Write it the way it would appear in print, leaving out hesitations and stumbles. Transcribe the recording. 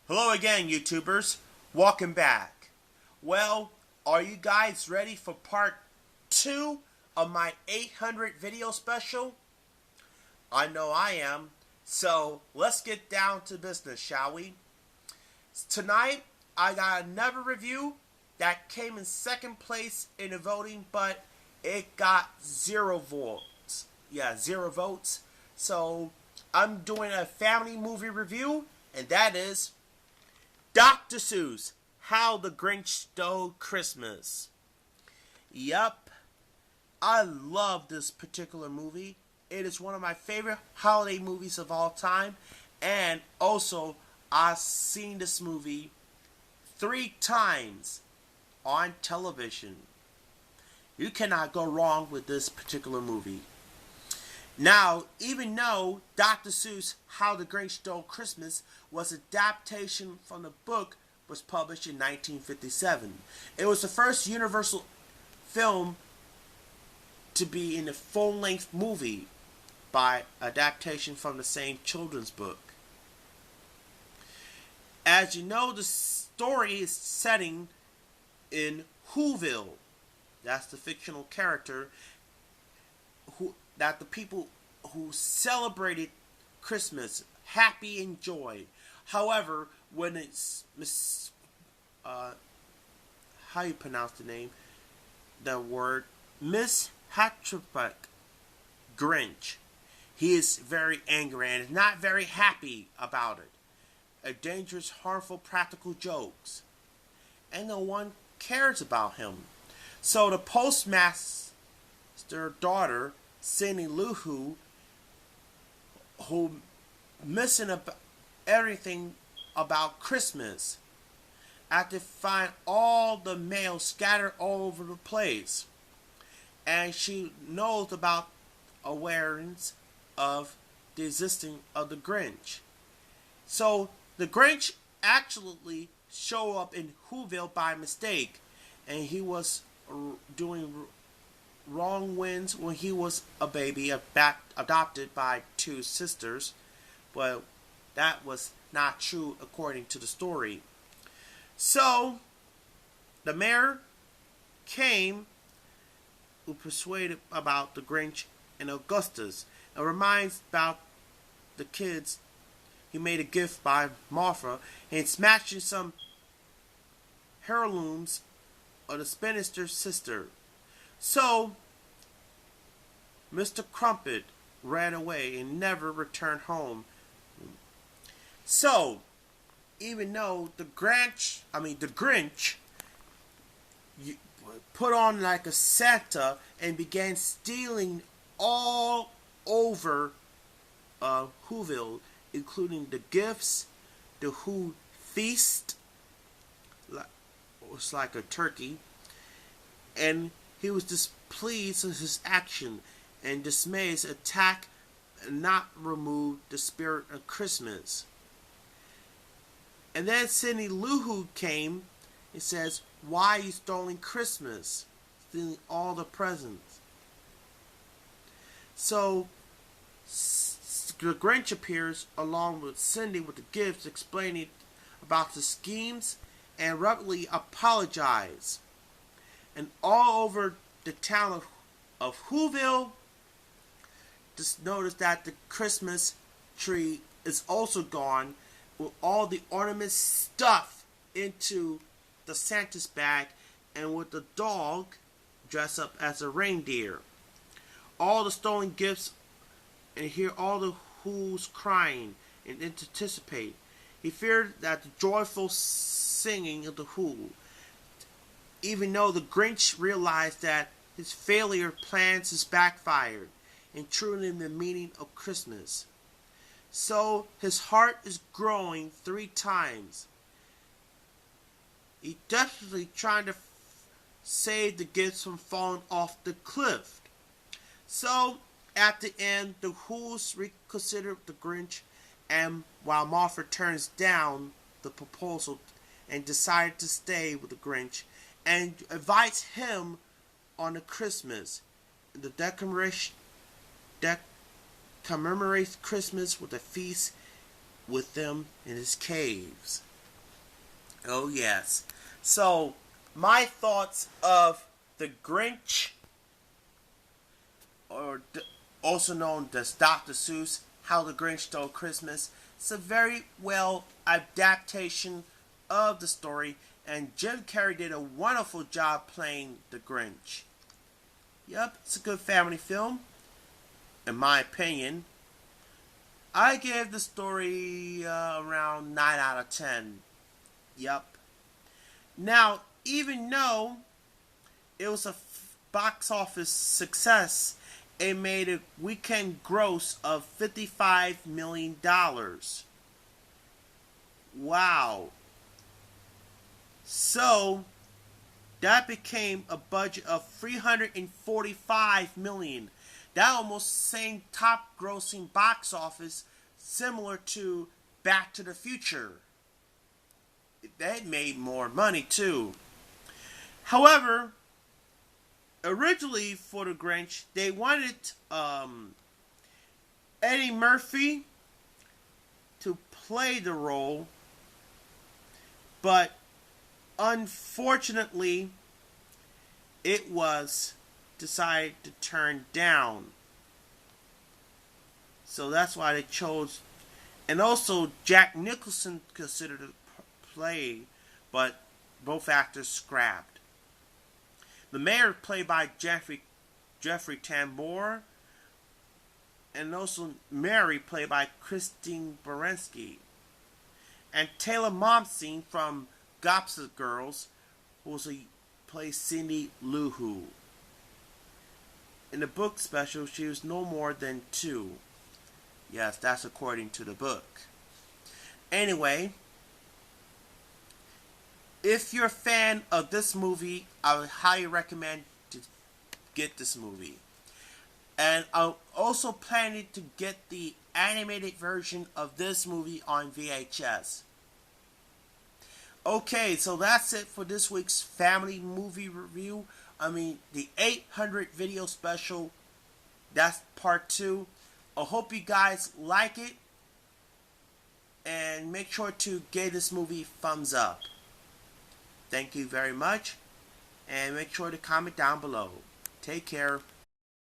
Hello again, YouTubers. Welcome back. Well, are you guys ready for part 2 of my 800 video special? I know I am. So let's get down to business, shall we? Tonight, I got another review that came in second place in the voting, but it got 0 votes. Yeah, 0 votes. So I'm doing a family movie review, and that is Dr. Seuss, How the Grinch Stole Christmas. Yup, I love this particular movie. It is one of my favorite holiday movies of all time. And also, I've seen this movie 3 times on television. You cannot go wrong with this particular movie. Now, even though Dr. Seuss' How the Grinch Stole Christmas was an adaptation from the book was published in 1957. It was the first Universal film to be in a full-length movie by adaptation from the same children's book. As you know, the story is setting in Whoville. That's the fictional character that the people who celebrated Christmas happy and joy. However, when it's how you pronounce the name, the word Mishapshaph Grinch, he is very angry and is not very happy about it. A dangerous, harmful, practical jokes, and no one cares about him. So the postmaster daughter, Cindy Lou who missing everything about Christmas, after find all the mail scattered all over the place, and she knows about awareness of the existence of the Grinch. So the Grinch actually showed up in Whoville by mistake, and he was doing wrong winds when he was a baby adopted by 2 sisters, but that was not true according to the story. So the mayor came, who persuaded about the Grinch and Augustus, and reminds about the kids. He made a gift by Martha and smashing some heirlooms of the spinster's sister. So, Mr. Crumpet ran away and never returned home. So, even though the Grinch put on like a Santa and began stealing all over Whoville, including the gifts, the Who feast, was like a turkey, and he was displeased with his action and dismayed his attack and not remove the spirit of Christmas. And then Cindy Lou Who came and says, "Why are you stealing Christmas? Stealing all the presents." So the Grinch appears along with Cindy with the gifts, explaining about the schemes and reverently apologize. And all over the town of Whoville, just notice that the Christmas tree is also gone, with all the ornaments stuffed into the Santa's bag, and with the dog dressed up as a reindeer. All the stolen gifts, and hear all the Who's crying and anticipate. He feared that the joyful singing of the Who, even though the Grinch realized that his failure plans has backfired, intruding the meaning of Christmas. So his heart is growing 3 times. He's desperately trying to save the gifts from falling off the cliff. So at the end, the Who's reconsider the Grinch, and while Martha turns down the proposal and decided to stay with the Grinch, and invites him on the Christmas. The commemorates Christmas with a feast with them in his caves. Oh, yes. So, my thoughts of The Grinch, or also known as Dr. Seuss, How the Grinch Stole Christmas. It's a very well adaptation of the story, and Jim Carrey did a wonderful job playing the Grinch. Yep, it's a good family film, in my opinion. I give the story around 9 out of 10. Yep. Now, even though it was a box office success, it made a weekend gross of $55 million. Wow. So, that became a budget of $345 million. That almost same top grossing box office similar to Back to the Future. They made more money too. However, originally for the Grinch, they wanted Eddie Murphy to play the role, but unfortunately, it was decided to turn down. So that's why they chose, and also Jack Nicholson considered to play, but both actors scrapped. The mayor played by Jeffrey Tambor, and also Mary played by Christine Baranski, and Taylor Momsen from Gossip Girls, who plays Cindy Lou Who. In the book special, she was no more than 2. Yes, that's according to the book. Anyway, if you're a fan of this movie, I would highly recommend to get this movie. And I'm also planning to get the animated version of this movie on VHS. Okay, so that's it for this week's family movie review. The 800 video special. That's part 2. I hope you guys like it. And make sure to give this movie a thumbs up. Thank you very much. And make sure to comment down below. Take care.